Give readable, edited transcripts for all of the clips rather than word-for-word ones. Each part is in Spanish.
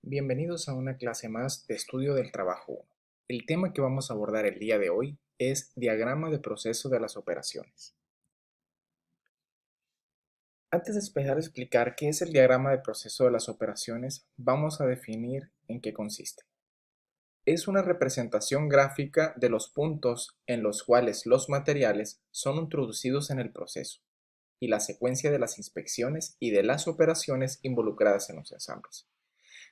Bienvenidos a una clase más de estudio del trabajo 1. El tema que vamos a abordar el día de hoy es diagrama de proceso de las operaciones. Antes de empezar a explicar qué es el diagrama de proceso de las operaciones, vamos a definir en qué consiste. Es una representación gráfica de los puntos en los cuales los materiales son introducidos en el proceso y la secuencia de las inspecciones y de las operaciones involucradas en los ensambles.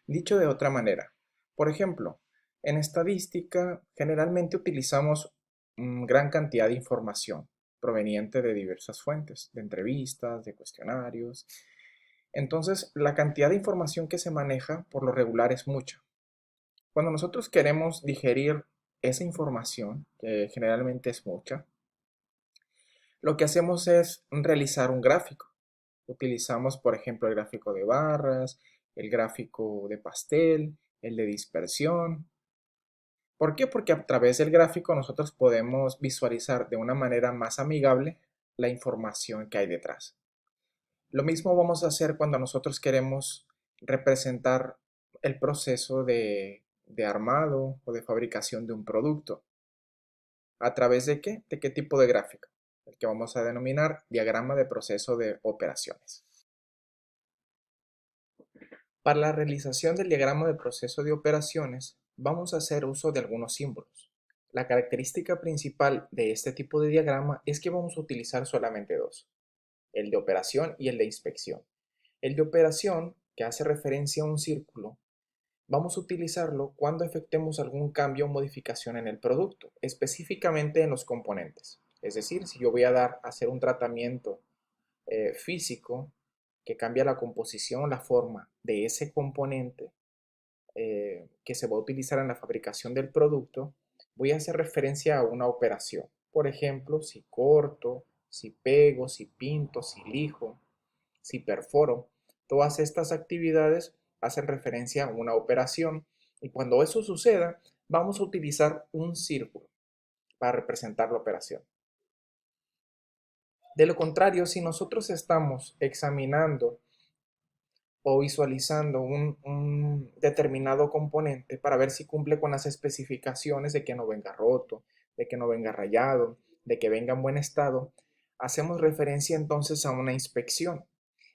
Dicho de otra manera, por ejemplo, en estadística generalmente utilizamos gran cantidad de información proveniente de diversas fuentes, de entrevistas, de cuestionarios. Entonces, la cantidad de información que se maneja por lo regular es mucha. Cuando nosotros queremos digerir esa información, que generalmente es mucha, lo que hacemos es realizar un gráfico. Utilizamos, por ejemplo, el gráfico de barras, el gráfico de pastel, el de dispersión. ¿Por qué? Porque a través del gráfico nosotros podemos visualizar de una manera más amigable la información que hay detrás. Lo mismo vamos a hacer cuando nosotros queremos representar el proceso de armado o de fabricación de un producto. ¿A través de qué? ¿De qué tipo de gráfico? El que vamos a denominar diagrama de proceso de operaciones. Para la realización del diagrama de proceso de operaciones, vamos a hacer uso de algunos símbolos. La característica principal de este tipo de diagrama es que vamos a utilizar solamente dos, el de operación y el de inspección. El de operación, que hace referencia a un círculo, vamos a utilizarlo cuando efectuemos algún cambio o modificación en el producto, específicamente en los componentes. Es decir, si yo voy a hacer un tratamiento físico que cambia la composición, la forma de ese componente que se va a utilizar en la fabricación del producto, voy a hacer referencia a una operación. Por ejemplo, si corto, si pego, si pinto, si lijo, si perforo. Todas estas actividades hacen referencia a una operación y cuando eso suceda, vamos a utilizar un círculo para representar la operación. De lo contrario, si nosotros estamos examinando o visualizando un determinado componente para ver si cumple con las especificaciones de que no venga roto, de que no venga rayado, de que venga en buen estado, hacemos referencia entonces a una inspección.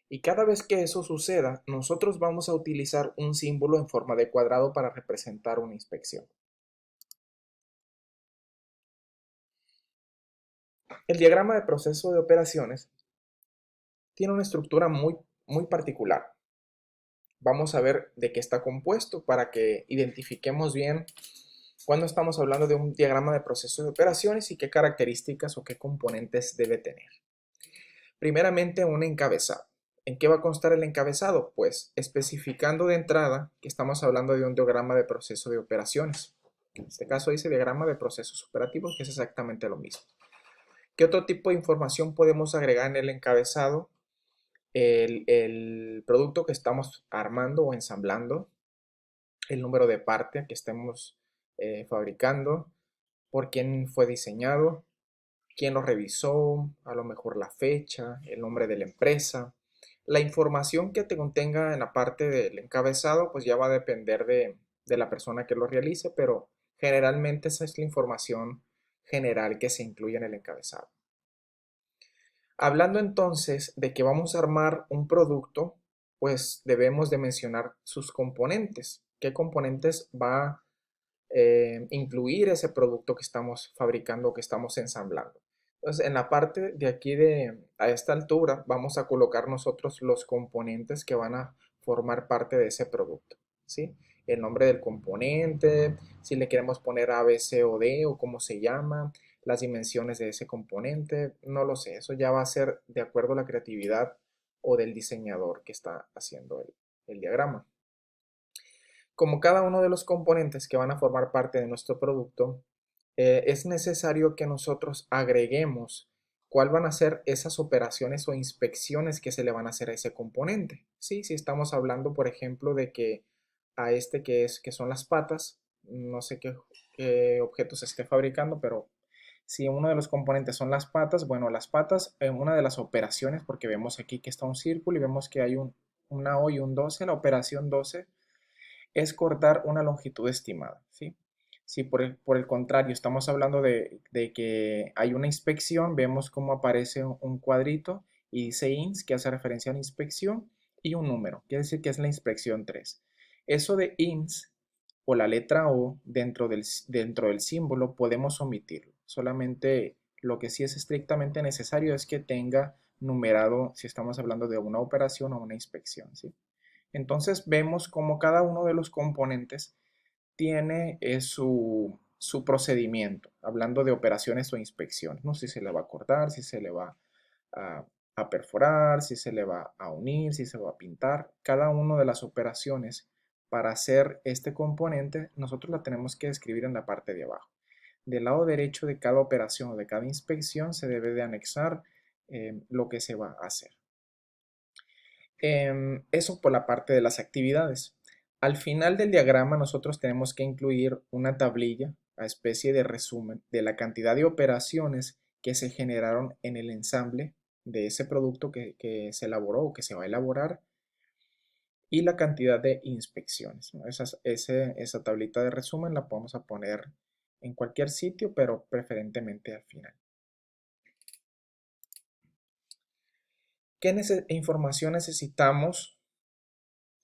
Y cada vez que eso suceda, nosotros vamos a utilizar un símbolo en forma de cuadrado para representar una inspección. El diagrama de proceso de operaciones tiene una estructura muy particular. Vamos a ver de qué está compuesto para que identifiquemos bien cuando estamos hablando de un diagrama de proceso de operaciones y qué características o qué componentes debe tener. Primeramente, un encabezado. ¿En qué va a constar el encabezado? Pues especificando de entrada que estamos hablando de un diagrama de proceso de operaciones. En este caso dice diagrama de procesos operativos, que es exactamente lo mismo. ¿Qué otro tipo de información podemos agregar en el encabezado? El producto que estamos armando o ensamblando, el número de parte que estemos fabricando, por quién fue diseñado, quién lo revisó, a lo mejor la fecha, el nombre de la empresa. La información que te contenga en la parte del encabezado, pues ya va a depender de la persona que lo realice, pero generalmente esa es la información general que se incluye en el encabezado. Hablando entonces de que vamos a armar un producto, pues debemos de mencionar sus componentes. ¿Qué componentes va a incluir ese producto que estamos fabricando o que estamos ensamblando? Entonces, en la parte de aquí a esta altura, vamos a colocar nosotros los componentes que van a formar parte de ese producto, ¿sí? El nombre del componente, si le queremos poner A, B, C o D o cómo se llama, las dimensiones de ese componente, no lo sé, eso ya va a ser de acuerdo a la creatividad o del diseñador que está haciendo el diagrama. Como cada uno de los componentes que van a formar parte de nuestro producto, es necesario que nosotros agreguemos cuál van a ser esas operaciones o inspecciones que se le van a hacer a ese componente. ¿Sí? Si estamos hablando, por ejemplo, de que a este que son las patas, no sé qué objeto se esté fabricando, pero si uno de los componentes son las patas, bueno, las patas, en una de las operaciones, porque vemos aquí que está un círculo y vemos que hay una O y un 12, la operación 12 es cortar una longitud estimada, ¿sí? Si por el contrario estamos hablando de que hay una inspección, vemos cómo aparece un cuadrito y dice INS, que hace referencia a la inspección, y un número, quiere decir que es la inspección 3. Eso de INS o la letra O dentro del símbolo podemos omitirlo. Solamente lo que sí es estrictamente necesario es que tenga numerado si estamos hablando de una operación o una inspección, ¿sí? Entonces vemos como cada uno de los componentes tiene su procedimiento, hablando de operaciones o inspecciones, ¿no? Si se le va a cortar, si se le va a, a perforar, si se le va a unir, si se va a pintar. Cada una de las operaciones para hacer este componente, nosotros la tenemos que escribir en la parte de abajo. Del lado derecho de cada operación o de cada inspección se debe de anexar lo que se va a hacer. Eso por la parte de las actividades. Al final del diagrama nosotros tenemos que incluir una tablilla a especie de resumen de la cantidad de operaciones que se generaron en el ensamble de ese producto que se elaboró o que se va a elaborar y la cantidad de inspecciones, ¿no? Esa tablita de resumen la podemos poner en cualquier sitio, pero preferentemente al final. ¿Qué información necesitamos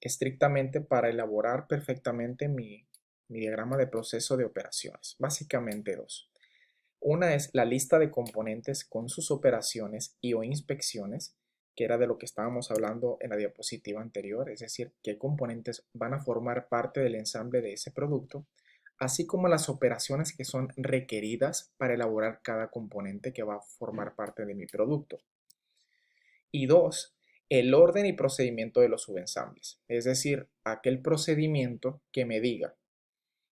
estrictamente para elaborar perfectamente mi diagrama de proceso de operaciones? Básicamente dos. Una es la lista de componentes con sus operaciones y o inspecciones, que era de lo que estábamos hablando en la diapositiva anterior, es decir, qué componentes van a formar parte del ensamble de ese producto, así como las operaciones que son requeridas para elaborar cada componente que va a formar parte de mi producto. Y dos, el orden y procedimiento de los subensambles, es decir, aquel procedimiento que me diga,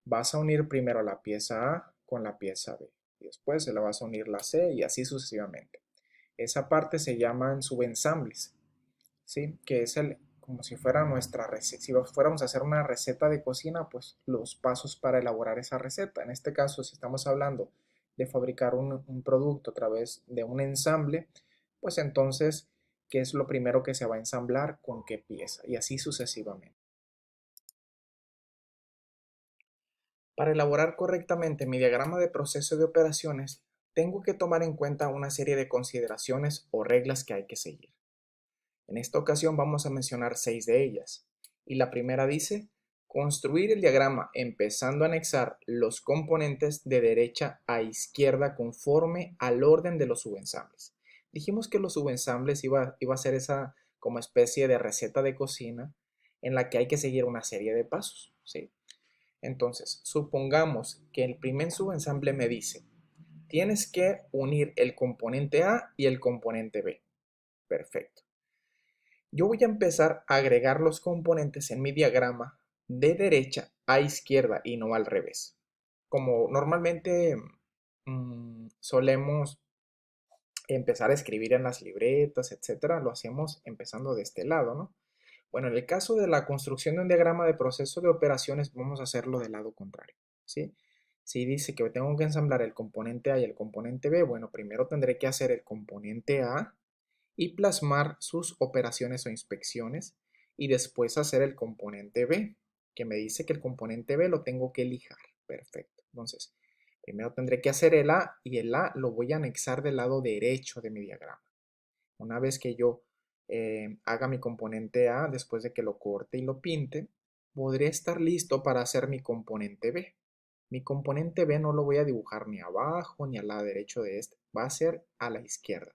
vas a unir primero la pieza A con la pieza B y después se la vas a unir la C y así sucesivamente. Esa parte se llaman subensambles, ¿sí? Que es como si fuera nuestra receta, si fuéramos a hacer una receta de cocina, pues los pasos para elaborar esa receta. En este caso, si estamos hablando de fabricar un producto a través de un ensamble, pues entonces, ¿qué es lo primero que se va a ensamblar con qué pieza? Y así sucesivamente. Para elaborar correctamente mi diagrama de proceso de operaciones, tengo que tomar en cuenta una serie de consideraciones o reglas que hay que seguir. En esta ocasión vamos a mencionar 6 de ellas. Y la primera dice, construir el diagrama empezando a anexar los componentes de derecha a izquierda conforme al orden de los subensambles. Dijimos que los subensambles iba a ser esa como especie de receta de cocina en la que hay que seguir una serie de pasos, ¿sí? Entonces, supongamos que el primer subensamble me dice, tienes que unir el componente A y el componente B. Perfecto. Yo voy a empezar a agregar los componentes en mi diagrama de derecha a izquierda y no al revés. Como normalmente solemos empezar a escribir en las libretas, etcétera, lo hacemos empezando de este lado, ¿no? Bueno, en el caso de la construcción de un diagrama de proceso de operaciones, vamos a hacerlo del lado contrario, ¿sí? Si dice que tengo que ensamblar el componente A y el componente B, bueno, primero tendré que hacer el componente A y plasmar sus operaciones o inspecciones y después hacer el componente B, que me dice que el componente B lo tengo que lijar. Perfecto. Entonces, primero tendré que hacer el A y el A lo voy a anexar del lado derecho de mi diagrama. Una vez que yo haga mi componente A, después de que lo corte y lo pinte, podré estar listo para hacer mi componente B. Mi componente B no lo voy a dibujar ni abajo ni al lado derecho de este, va a ser a la izquierda.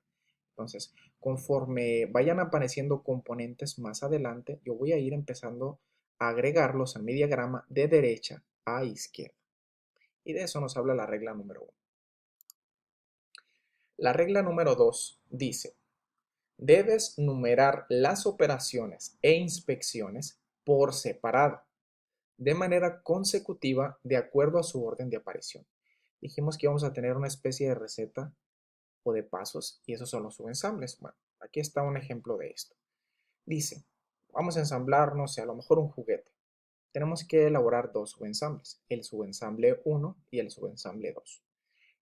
Entonces, conforme vayan apareciendo componentes más adelante, yo voy a ir empezando a agregarlos en mi diagrama de derecha a izquierda. Y de eso nos habla la regla número 1. La regla número 2 dice, debes numerar las operaciones e inspecciones por separado, de manera consecutiva de acuerdo a su orden de aparición. Dijimos que íbamos a tener una especie de receta o de pasos y esos son los subensambles. Bueno, aquí está un ejemplo de esto. Dice, vamos a ensamblar, no sé, a lo mejor un juguete. Tenemos que elaborar dos subensambles, el subensamble 1 y el subensamble 2.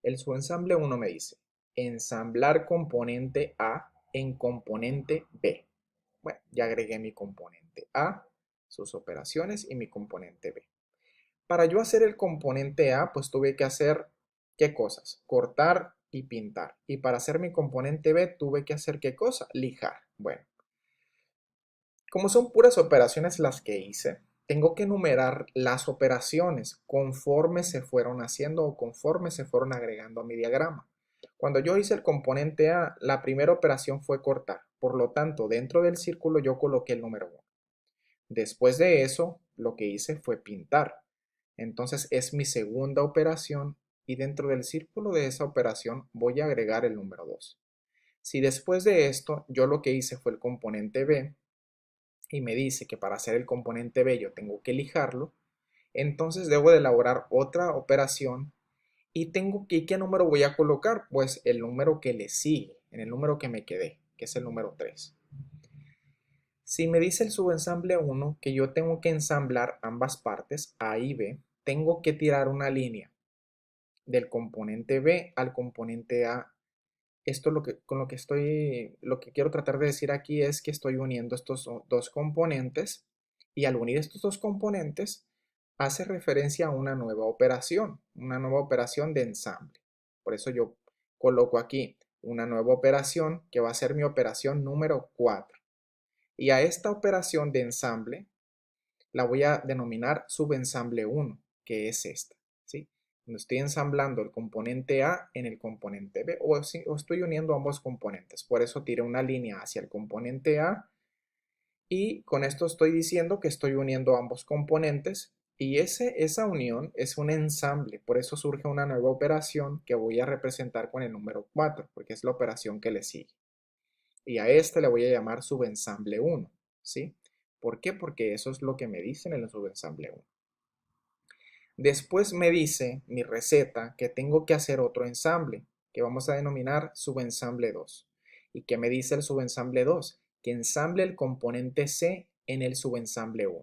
El subensamble 1 me dice, ensamblar componente A en componente B. Bueno, ya agregué mi componente A, sus operaciones y mi componente B. Para yo hacer el componente A, pues tuve que hacer, ¿qué cosas? Cortar y pintar. Y para hacer mi componente B, tuve que hacer, ¿qué cosa? Lijar. Bueno, como son puras operaciones las que hice, tengo que enumerar las operaciones conforme se fueron haciendo o conforme se fueron agregando a mi diagrama. Cuando yo hice el componente A, la primera operación fue cortar. Por lo tanto, dentro del círculo yo coloqué el número 1. Después de eso, lo que hice fue pintar. Entonces es mi segunda operación y dentro del círculo de esa operación voy a agregar el número 2. Si después de esto yo lo que hice fue el componente B y me dice que para hacer el componente B yo tengo que lijarlo, entonces debo de elaborar otra operación y tengo que, ¿qué número voy a colocar? Pues el número que le sigue, en el número que me quedé, que es el número 3. Si me dice el subensamble 1 que yo tengo que ensamblar ambas partes, A y B, tengo que tirar una línea del componente B al componente A. Esto lo que quiero tratar de decir aquí es que estoy uniendo estos dos componentes y al unir estos dos componentes hace referencia a una nueva operación de ensamble. Por eso yo coloco aquí una nueva operación que va a ser mi operación número 4. Y a esta operación de ensamble la voy a denominar subensamble 1, que es esta, ¿sí? Donde estoy ensamblando el componente A en el componente B o estoy uniendo ambos componentes. Por eso tiré una línea hacia el componente A y con esto estoy diciendo que estoy uniendo ambos componentes y esa unión es un ensamble. Por eso surge una nueva operación que voy a representar con el número 4, porque es la operación que le sigue. Y a esta le voy a llamar subensamble 1, ¿sí? ¿Por qué? Porque eso es lo que me dicen en el subensamble 1. Después me dice mi receta que tengo que hacer otro ensamble, que vamos a denominar subensamble 2. ¿Y qué me dice el subensamble 2? Que ensamble el componente C en el subensamble 1.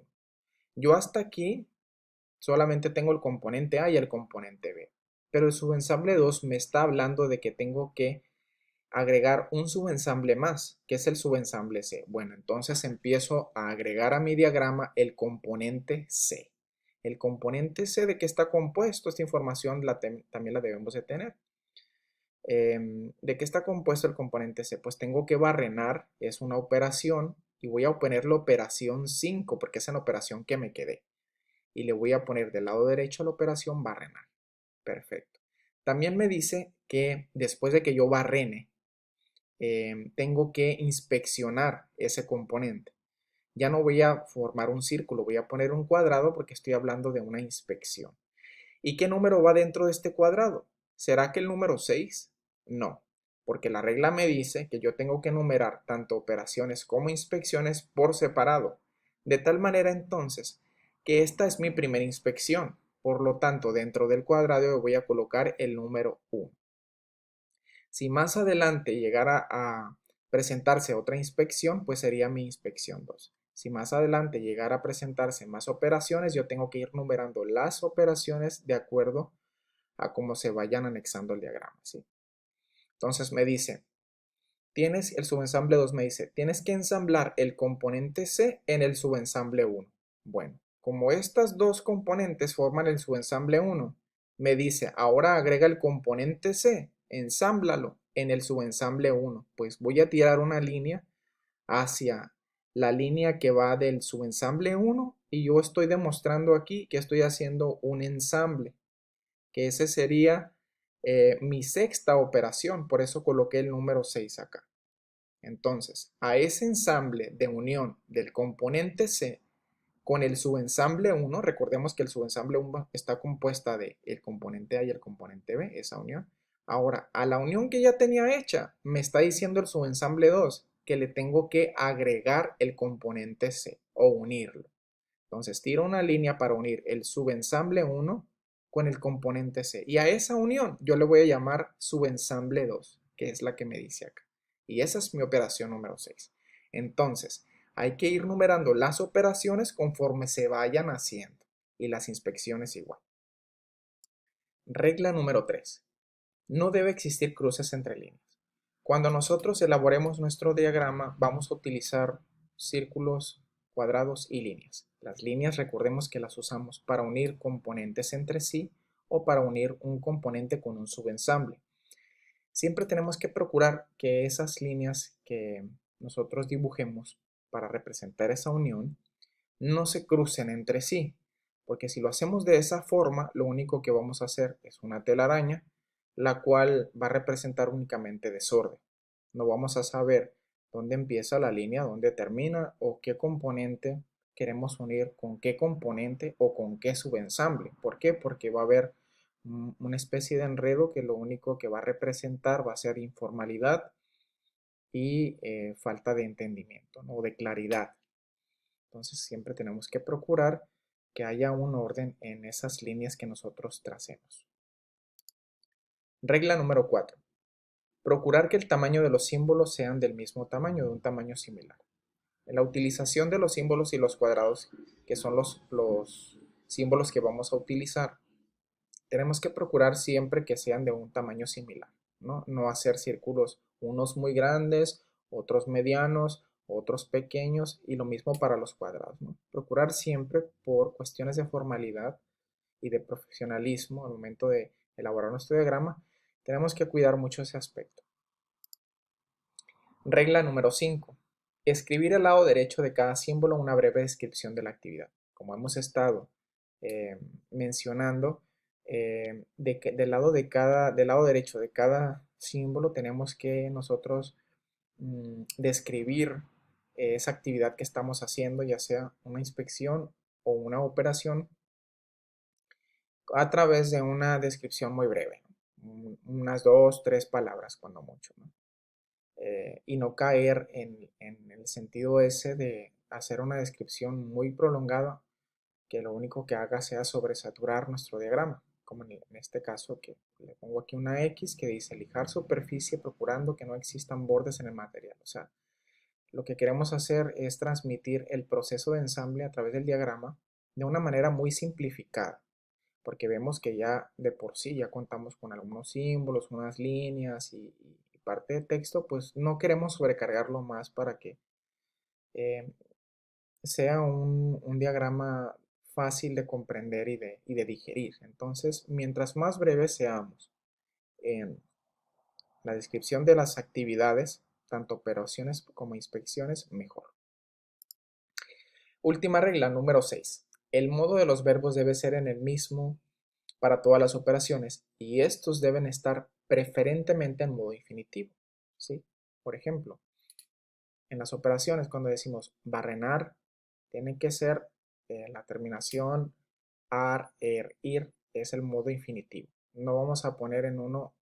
Yo hasta aquí solamente tengo el componente A y el componente B, pero el subensamble 2 me está hablando de que tengo que agregar un subensamble más, que es el subensamble C. Bueno, entonces empiezo a agregar a mi diagrama el componente C. El componente C, ¿de qué está compuesto? Esta información también la debemos de tener. ¿De qué está compuesto el componente C? Pues tengo que barrenar, es una operación, y voy a poner la operación 5, porque es la operación que me quedé. Y le voy a poner del lado derecho a la operación barrenar. Perfecto. También me dice que después de que yo barrene, tengo que inspeccionar ese componente. Ya no voy a formar un círculo, voy a poner un cuadrado porque estoy hablando de una inspección. ¿Y qué número va dentro de este cuadrado? ¿Será que el número 6? No, porque la regla me dice que yo tengo que enumerar tanto operaciones como inspecciones por separado. De tal manera entonces que esta es mi primera inspección. Por lo tanto, dentro del cuadrado voy a colocar el número 1. Si más adelante llegara a presentarse otra inspección, pues sería mi inspección 2. Si más adelante llegara a presentarse más operaciones, yo tengo que ir numerando las operaciones de acuerdo a cómo se vayan anexando el diagrama, ¿sí? Entonces me dice, el subensamble 2 me dice, tienes que ensamblar el componente C en el subensamble 1. Bueno, como estas dos componentes forman el subensamble 1, me dice, ahora agrega el componente C, ensámblalo en el subensamble 1. Pues voy a tirar una línea hacia la línea que va del subensamble 1 y yo estoy demostrando aquí que estoy haciendo un ensamble, que ese sería mi sexta operación, por eso coloqué el número 6 acá. Entonces, a ese ensamble de unión del componente C con el subensamble 1, recordemos que el subensamble 1 está compuesta de el componente A y el componente B, esa unión. Ahora, a la unión que ya tenía hecha, me está diciendo el subensamble 2 que le tengo que agregar el componente C o unirlo. Entonces, tiro una línea para unir el subensamble 1 con el componente C. Y a esa unión yo le voy a llamar subensamble 2, que es la que me dice acá. Y esa es mi operación número 6. Entonces, hay que ir numerando las operaciones conforme se vayan haciendo y las inspecciones igual. Regla número 3. No debe existir cruces entre líneas. Cuando nosotros elaboremos nuestro diagrama, vamos a utilizar círculos cuadrados y líneas. Las líneas recordemos que las usamos para unir componentes entre sí o para unir un componente con un subensamble. Siempre tenemos que procurar que esas líneas que nosotros dibujemos para representar esa unión no se crucen entre sí, porque si lo hacemos de esa forma, lo único que vamos a hacer es una telaraña, la cual va a representar únicamente desorden. No vamos a saber dónde empieza la línea, dónde termina o qué componente queremos unir con qué componente o con qué subensamble. ¿Por qué? Porque va a haber una especie de enredo que lo único que va a representar va a ser informalidad y falta de entendimiento, ¿no? O de claridad. Entonces siempre tenemos que procurar que haya un orden en esas líneas que nosotros tracemos. Regla número 4. Procurar que el tamaño de los símbolos sean del mismo tamaño, de un tamaño similar. En la utilización de los símbolos y los cuadrados, que son los símbolos que vamos a utilizar, tenemos que procurar siempre que sean de un tamaño similar, ¿no? No hacer círculos, unos muy grandes, otros medianos, otros pequeños y lo mismo para los cuadrados, ¿no? Procurar siempre por cuestiones de formalidad y de profesionalismo al momento de elaborar nuestro diagrama, tenemos que cuidar mucho ese aspecto. Regla número 5. Escribir al lado derecho de cada símbolo una breve descripción de la actividad. Como hemos estado mencionando, del lado derecho de cada símbolo tenemos que nosotros describir esa actividad que estamos haciendo, ya sea una inspección o una operación, a través de una descripción muy breve, ¿no? Unas 2, 3 palabras cuando mucho, ¿no? Y no caer en el sentido ese de hacer una descripción muy prolongada que lo único que haga sea sobresaturar nuestro diagrama, como en este caso que le pongo aquí una X que dice lijar superficie procurando que no existan bordes en el material. O sea, lo que queremos hacer es transmitir el proceso de ensamble a través del diagrama de una manera muy simplificada, porque vemos que ya de por sí ya contamos con algunos símbolos, unas líneas y parte de texto, pues no queremos sobrecargarlo más para que eh, sea un diagrama fácil de comprender y de digerir. Entonces, mientras más breves seamos en la descripción de las actividades, tanto operaciones como inspecciones, mejor. Última regla, número 6. El modo de los verbos debe ser en el mismo para todas las operaciones y estos deben estar preferentemente en modo infinitivo, ¿sí? Por ejemplo, en las operaciones cuando decimos barrenar, tiene que ser la terminación ar, er, ir, es el modo infinitivo. No vamos a poner en uno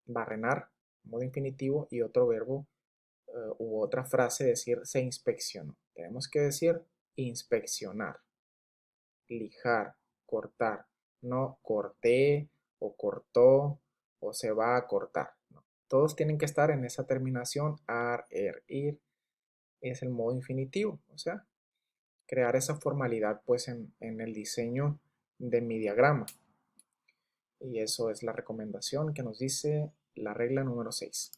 barrenar, modo infinitivo, y otro verbo u otra frase decir se inspeccionó. Tenemos que decir inspeccionar, lijar, cortar, no corté o cortó o se va a cortar. No. Todos tienen que estar en esa terminación ar, er, ir, es el modo infinitivo, o sea, crear esa formalidad pues en el diseño de mi diagrama. Y eso es la recomendación que nos dice la regla número 6.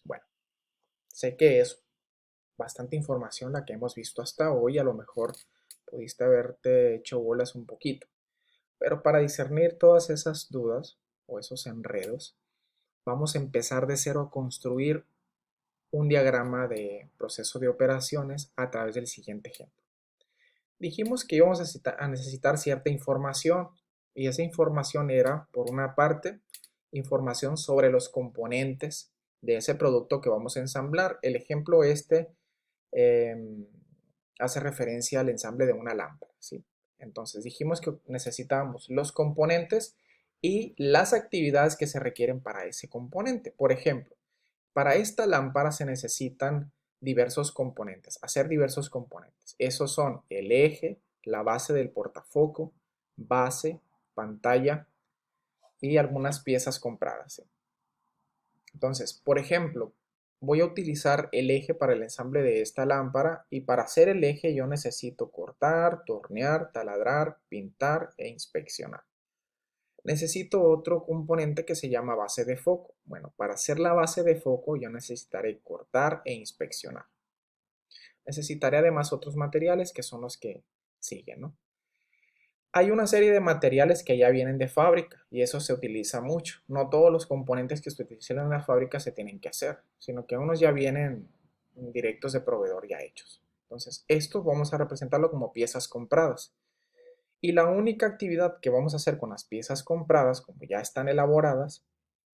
Bueno, sé que es bastante información la que hemos visto hasta hoy, a lo mejor pudiste haberte hecho bolas un poquito, pero para discernir todas esas dudas o esos enredos, vamos a empezar de cero a construir un diagrama de proceso de operaciones a través del siguiente ejemplo. Dijimos que íbamos a necesitar cierta información y esa información era, por una parte, información sobre los componentes de ese producto que vamos a ensamblar. El ejemplo eh, hace referencia al ensamble de una lámpara, ¿sí? Entonces dijimos que necesitábamos los componentes y las actividades que se requieren para ese componente. Por ejemplo, para esta lámpara se necesitan diversos componentes, hacer diversos componentes. Esos son el eje, la base del portafoco, base, pantalla y algunas piezas compradas, ¿sí? Entonces, por ejemplo, voy a utilizar el eje para el ensamble de esta lámpara y para hacer el eje yo necesito cortar, tornear, taladrar, pintar e inspeccionar. Necesito otro componente que se llama base de foco. Bueno, para hacer la base de foco yo necesitaré cortar e inspeccionar. Necesitaré además otros materiales que son los que siguen, ¿no? Hay una serie de materiales que ya vienen de fábrica y eso se utiliza mucho. No todos los componentes que se utilizan en la fábrica se tienen que hacer, sino que unos ya vienen directos de proveedor ya hechos. Entonces, esto vamos a representarlo como piezas compradas. Y la única actividad que vamos a hacer con las piezas compradas, como ya están elaboradas,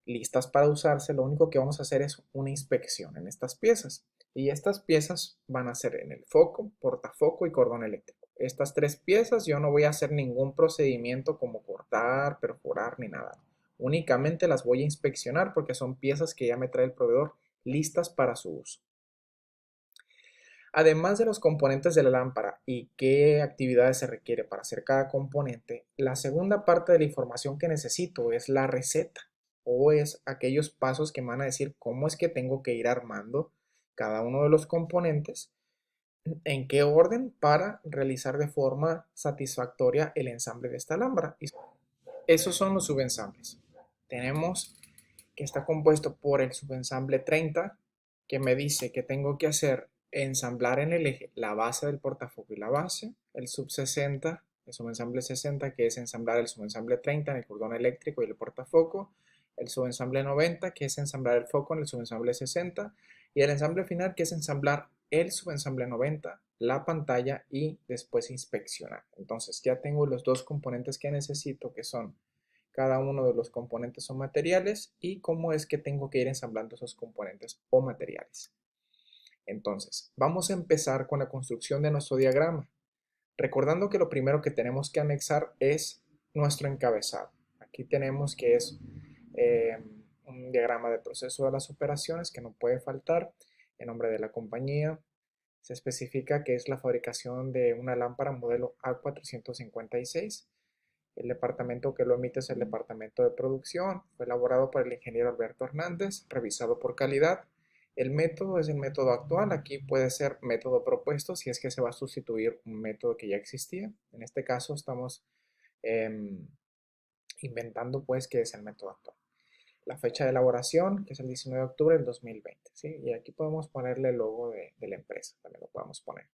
listas para usarse, lo único que vamos a hacer es una inspección en estas piezas. Y estas piezas van a ser en el foco, portafoco y cordón eléctrico. Estas tres piezas yo no voy a hacer ningún procedimiento como cortar, perforar ni nada. Únicamente las voy a inspeccionar porque son piezas que ya me trae el proveedor listas para su uso. Además de los componentes de la lámpara y qué actividades se requiere para hacer cada componente, la segunda parte de la información que necesito es la receta o es aquellos pasos que me van a decir cómo es que tengo que ir armando cada uno de los componentes, en qué orden para realizar de forma satisfactoria el ensamble de esta lámpara. Y esos son los subensambles. Tenemos que está compuesto por el subensamble 30, que me dice que tengo que hacer ensamblar en el eje la base del portafoco y la base, el sub 60, el subensamble 60, que es ensamblar el subensamble 30 en el cordón eléctrico y el portafoco, el subensamble 90, que es ensamblar el foco en el subensamble 60, y el ensamble final, que es ensamblar el subensamble 90, la pantalla y después inspeccionar. Entonces ya tengo los dos componentes que necesito, que son cada uno de los componentes o materiales y cómo es que tengo que ir ensamblando esos componentes o materiales. Entonces, vamos a empezar con la construcción de nuestro diagrama, recordando que lo primero que tenemos que anexar es nuestro encabezado. Aquí tenemos que es un diagrama de proceso de las operaciones que no puede faltar, el nombre de la compañía, se especifica que es la fabricación de una lámpara modelo A456. El departamento que lo emite es el departamento de producción. Fue elaborado por el ingeniero Alberto Hernández, revisado por calidad. El método es el método actual. Aquí puede ser método propuesto si es que se va a sustituir un método que ya existía. En este caso estamos inventando pues que es el método actual. La fecha de elaboración, que es el 19 de octubre del 2020. ¿Sí? Y aquí podemos ponerle el logo de la empresa. También lo podemos poner.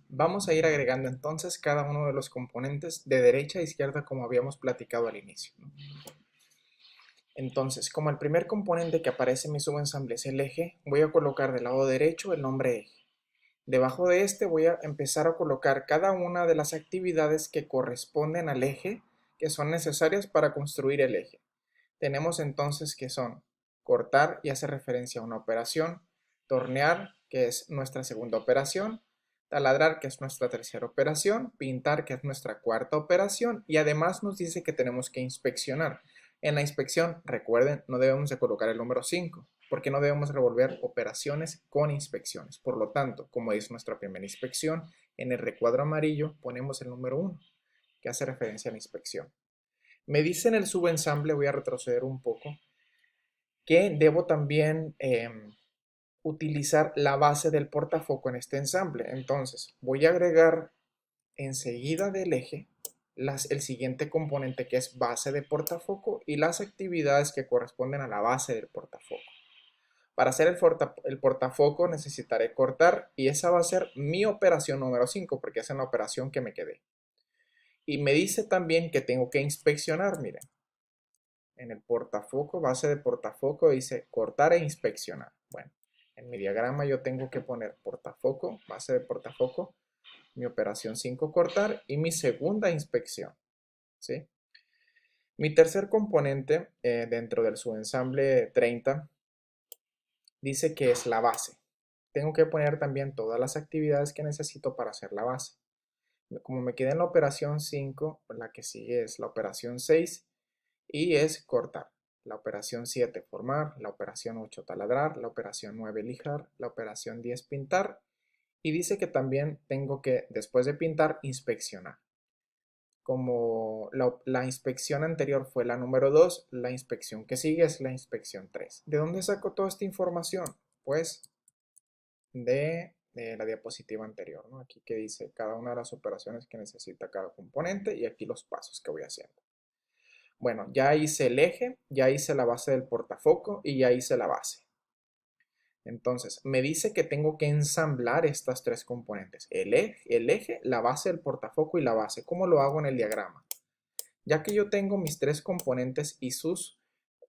Vamos a ir agregando entonces cada uno de los componentes de derecha a izquierda como habíamos platicado al inicio, ¿no? Entonces, como el primer componente que aparece en mi subensamble es el eje, voy a colocar del lado derecho el nombre eje. Debajo de este voy a empezar a colocar cada una de las actividades que corresponden al eje, que son necesarias para construir el eje. Tenemos entonces que son cortar, y hace referencia a una operación, tornear, que es nuestra segunda operación, taladrar, que es nuestra tercera operación, pintar, que es nuestra cuarta operación, y además nos dice que tenemos que inspeccionar. En la inspección, recuerden, no debemos de colocar el número 5, porque no debemos revolver operaciones con inspecciones. Por lo tanto, como es nuestra primera inspección, en el recuadro amarillo ponemos el número 1, que hace referencia a la inspección. Me dice en el subensamble, voy a retroceder un poco, que debo también utilizar la base del portafoco en este ensamble. Entonces, voy a agregar enseguida del eje el siguiente componente, que es base de portafoco, y las actividades que corresponden a la base del portafoco. Para hacer el portafoco necesitaré cortar, y esa va a ser mi operación número 5 porque es en la operación que me quedé. Y me dice también que tengo que inspeccionar, miren. En el portafoco, base de portafoco, dice cortar e inspeccionar. Bueno, en mi diagrama yo tengo que poner portafoco, base de portafoco, mi operación 5 cortar y mi segunda inspección. ¿Sí? Mi tercer componente dentro del subensamble 30 dice que es la base. Tengo que poner también todas las actividades que necesito para hacer la base. Como me quedé en la operación 5, la que sigue es la operación 6 y es cortar. La operación 7 formar, la operación 8 taladrar, la operación 9 lijar, la operación 10 pintar y dice que también tengo que, después de pintar, inspeccionar. Como la inspección anterior fue la número 2, la inspección que sigue es la inspección 3. ¿De dónde saco toda esta información? Pues de la diapositiva anterior, ¿no? Aquí que dice cada una de las operaciones que necesita cada componente y aquí los pasos que voy haciendo. Bueno, ya hice el eje, ya hice la base del portafoco y ya hice la base. Entonces, me dice que tengo que ensamblar estas tres componentes, el eje, la base del portafoco y la base. ¿Cómo lo hago en el diagrama? Ya que yo tengo mis tres componentes y sus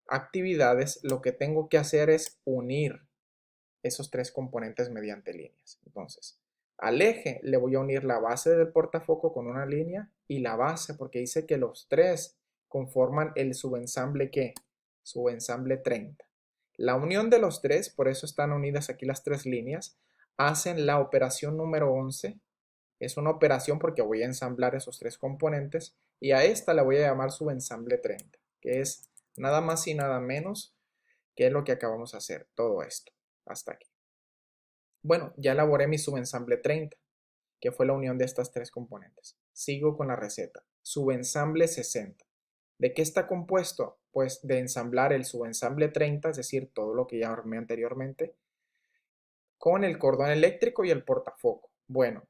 actividades, lo que tengo que hacer es unir esos tres componentes mediante líneas. Entonces, al eje le voy a unir la base del portafoco con una línea y la base, porque dice que los tres conforman el subensamble ¿qué? Subensamble 30. La unión de los tres, por eso están unidas aquí las tres líneas, hacen la operación número 11. Es una operación porque voy a ensamblar esos tres componentes y a esta la voy a llamar subensamble 30, que es nada más y nada menos que lo que acabamos de hacer, todo esto, hasta aquí. Bueno, ya elaboré mi subensamble 30, que fue la unión de estas tres componentes. Sigo con la receta. Subensamble 60. ¿De qué está compuesto? Pues de ensamblar el subensamble 30, es decir, todo lo que ya armé anteriormente, con el cordón eléctrico y el portafoco. Bueno,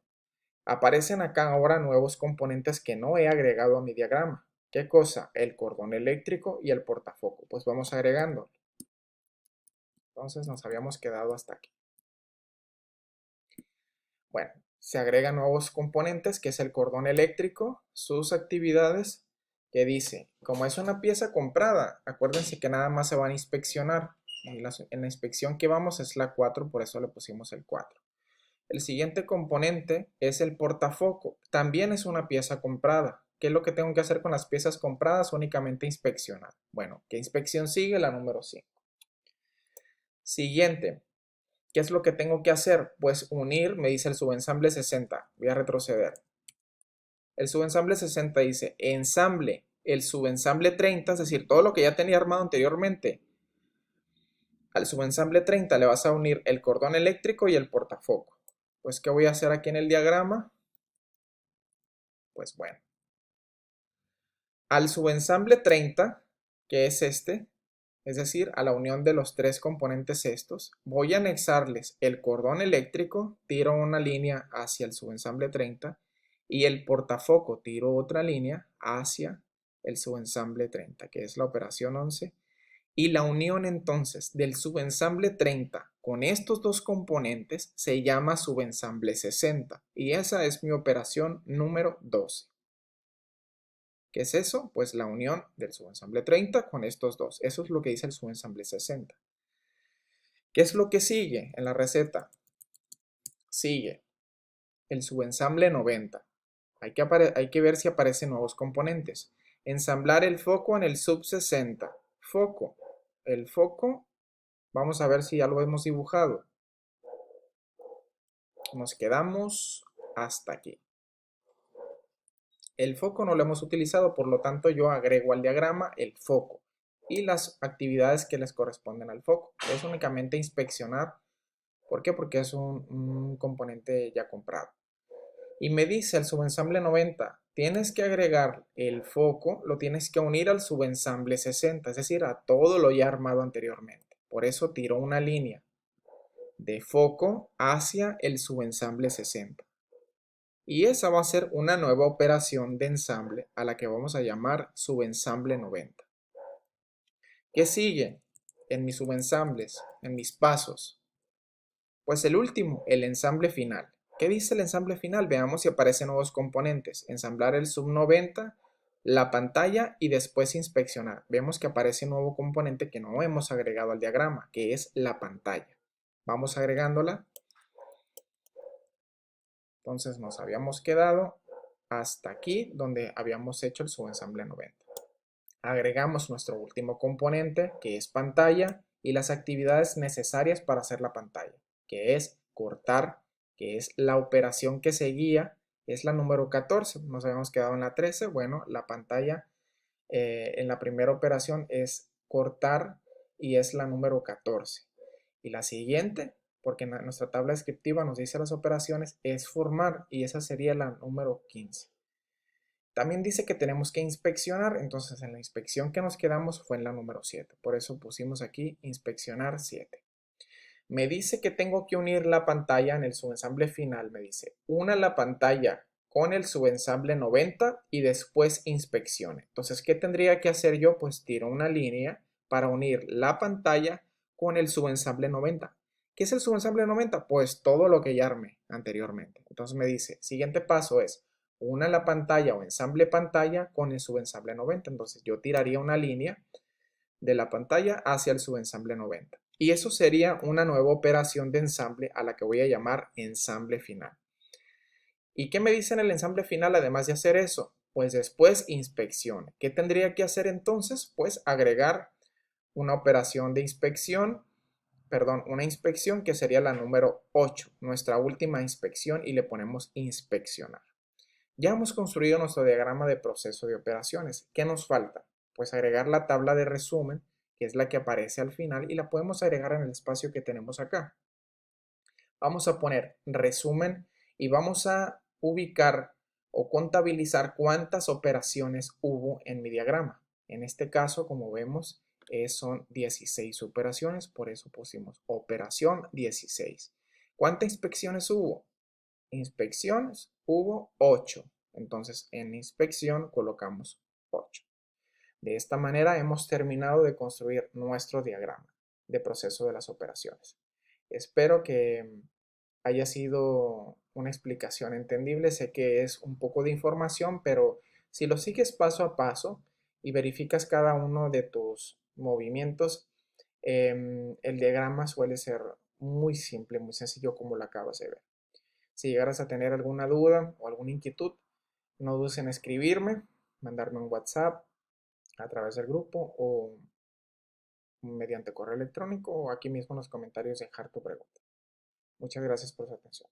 aparecen acá ahora nuevos componentes que no he agregado a mi diagrama. ¿Qué cosa? El cordón eléctrico y el portafoco. Pues vamos agregando. Entonces nos habíamos quedado hasta aquí. Bueno, se agregan nuevos componentes, que es el cordón eléctrico, sus actividades, que dice, como es una pieza comprada, acuérdense que nada más se van a inspeccionar. En la inspección que vamos es la 4, por eso le pusimos el 4. El siguiente componente es el portafoco. También es una pieza comprada. ¿Qué es lo que tengo que hacer con las piezas compradas? Únicamente inspeccionar. Bueno, ¿qué inspección sigue? La número 5. Siguiente. ¿Qué es lo que tengo que hacer? Pues unir, me dice el subensamble 60. Voy a retroceder. El subensamble 60 dice, ensamble el subensamble 30, es decir, todo lo que ya tenía armado anteriormente. Al subensamble 30 le vas a unir el cordón eléctrico y el portafoco. Pues, ¿qué voy a hacer aquí en el diagrama? Pues bueno. Al subensamble 30, que es este, es decir, a la unión de los tres componentes estos, voy a anexarles el cordón eléctrico, tiro una línea hacia el subensamble 30 y el portafoco tiro otra línea hacia el subensamble 30, que es la operación 11. Y la unión entonces del subensamble 30 con estos dos componentes se llama subensamble 60 y esa es mi operación número 12. ¿Qué es eso? Pues la unión del subensamble 30 con estos dos. Eso es lo que dice el subensamble 60. ¿Qué es lo que sigue en la receta? Sigue el subensamble 90. Hay que ver si aparecen nuevos componentes. Ensamblar el foco en el sub 60. Foco. El foco, vamos a ver si ya lo hemos dibujado. Nos quedamos hasta aquí. El foco no lo hemos utilizado, por lo tanto yo agrego al diagrama el foco y las actividades que les corresponden al foco. Es únicamente inspeccionar. ¿Por qué? Porque es un componente ya comprado. Y me dice el subensamble 90, tienes que agregar el foco, lo tienes que unir al subensamble 60, es decir, a todo lo ya armado anteriormente. Por eso tiro una línea de foco hacia el subensamble 60. Y esa va a ser una nueva operación de ensamble a la que vamos a llamar subensamble 90. ¿Qué sigue en mis subensambles, en mis pasos? Pues el último, el ensamble final. ¿Qué dice el ensamble final? Veamos si aparecen nuevos componentes. Ensamblar el sub 90, la pantalla y después inspeccionar. Vemos que aparece un nuevo componente que no hemos agregado al diagrama, que es la pantalla. Vamos agregándola. Entonces nos habíamos quedado hasta aquí donde habíamos hecho el subensamble 90. Agregamos nuestro último componente que es pantalla y las actividades necesarias para hacer la pantalla, que es cortar, que es la operación que seguía, es la número 14. Nos habíamos quedado en la 13. Bueno, la pantalla en la primera operación es cortar y es la número 14. Y la siguiente, porque en nuestra tabla descriptiva nos dice las operaciones, es formar y esa sería la número 15. También dice que tenemos que inspeccionar, entonces en la inspección que nos quedamos fue en la número 7. Por eso pusimos aquí inspeccionar 7. Me dice que tengo que unir la pantalla en el subensamble final. Me dice, una la pantalla con el subensamble 90 y después inspeccione. Entonces, ¿qué tendría que hacer yo? Pues tiro una línea para unir la pantalla con el subensamble 90. ¿Qué es el subensamble 90? Pues todo lo que ya armé anteriormente. Entonces me dice, siguiente paso es una la pantalla o ensamble pantalla con el subensamble 90. Entonces yo tiraría una línea de la pantalla hacia el subensamble 90. Y eso sería una nueva operación de ensamble a la que voy a llamar ensamble final. ¿Y qué me dice en el ensamble final además de hacer eso? Pues después inspeccione. ¿Qué tendría que hacer entonces? Pues agregar una operación de inspección, perdón, una inspección que sería la número 8, nuestra última inspección, y le ponemos inspeccionar. Ya hemos construido nuestro diagrama de proceso de operaciones. ¿Qué nos falta? Pues agregar la tabla de resumen, que es la que aparece al final, y la podemos agregar en el espacio que tenemos acá. Vamos a poner resumen y vamos a ubicar o contabilizar cuántas operaciones hubo en mi diagrama. En este caso, como vemos, son 16 operaciones, por eso pusimos operación 16. ¿Cuántas inspecciones hubo? Inspecciones hubo 8. Entonces, en inspección colocamos 8. De esta manera hemos terminado de construir nuestro diagrama de proceso de las operaciones. Espero que haya sido una explicación entendible. Sé que es un poco de información, pero si lo sigues paso a paso y verificas cada uno de tus movimientos, el diagrama suele ser muy simple, muy sencillo como lo acabas de ver. Si llegaras a tener alguna duda o alguna inquietud, no dudes en escribirme, mandarme un WhatsApp a través del grupo o mediante correo electrónico o aquí mismo en los comentarios dejar tu pregunta. Muchas gracias por su atención.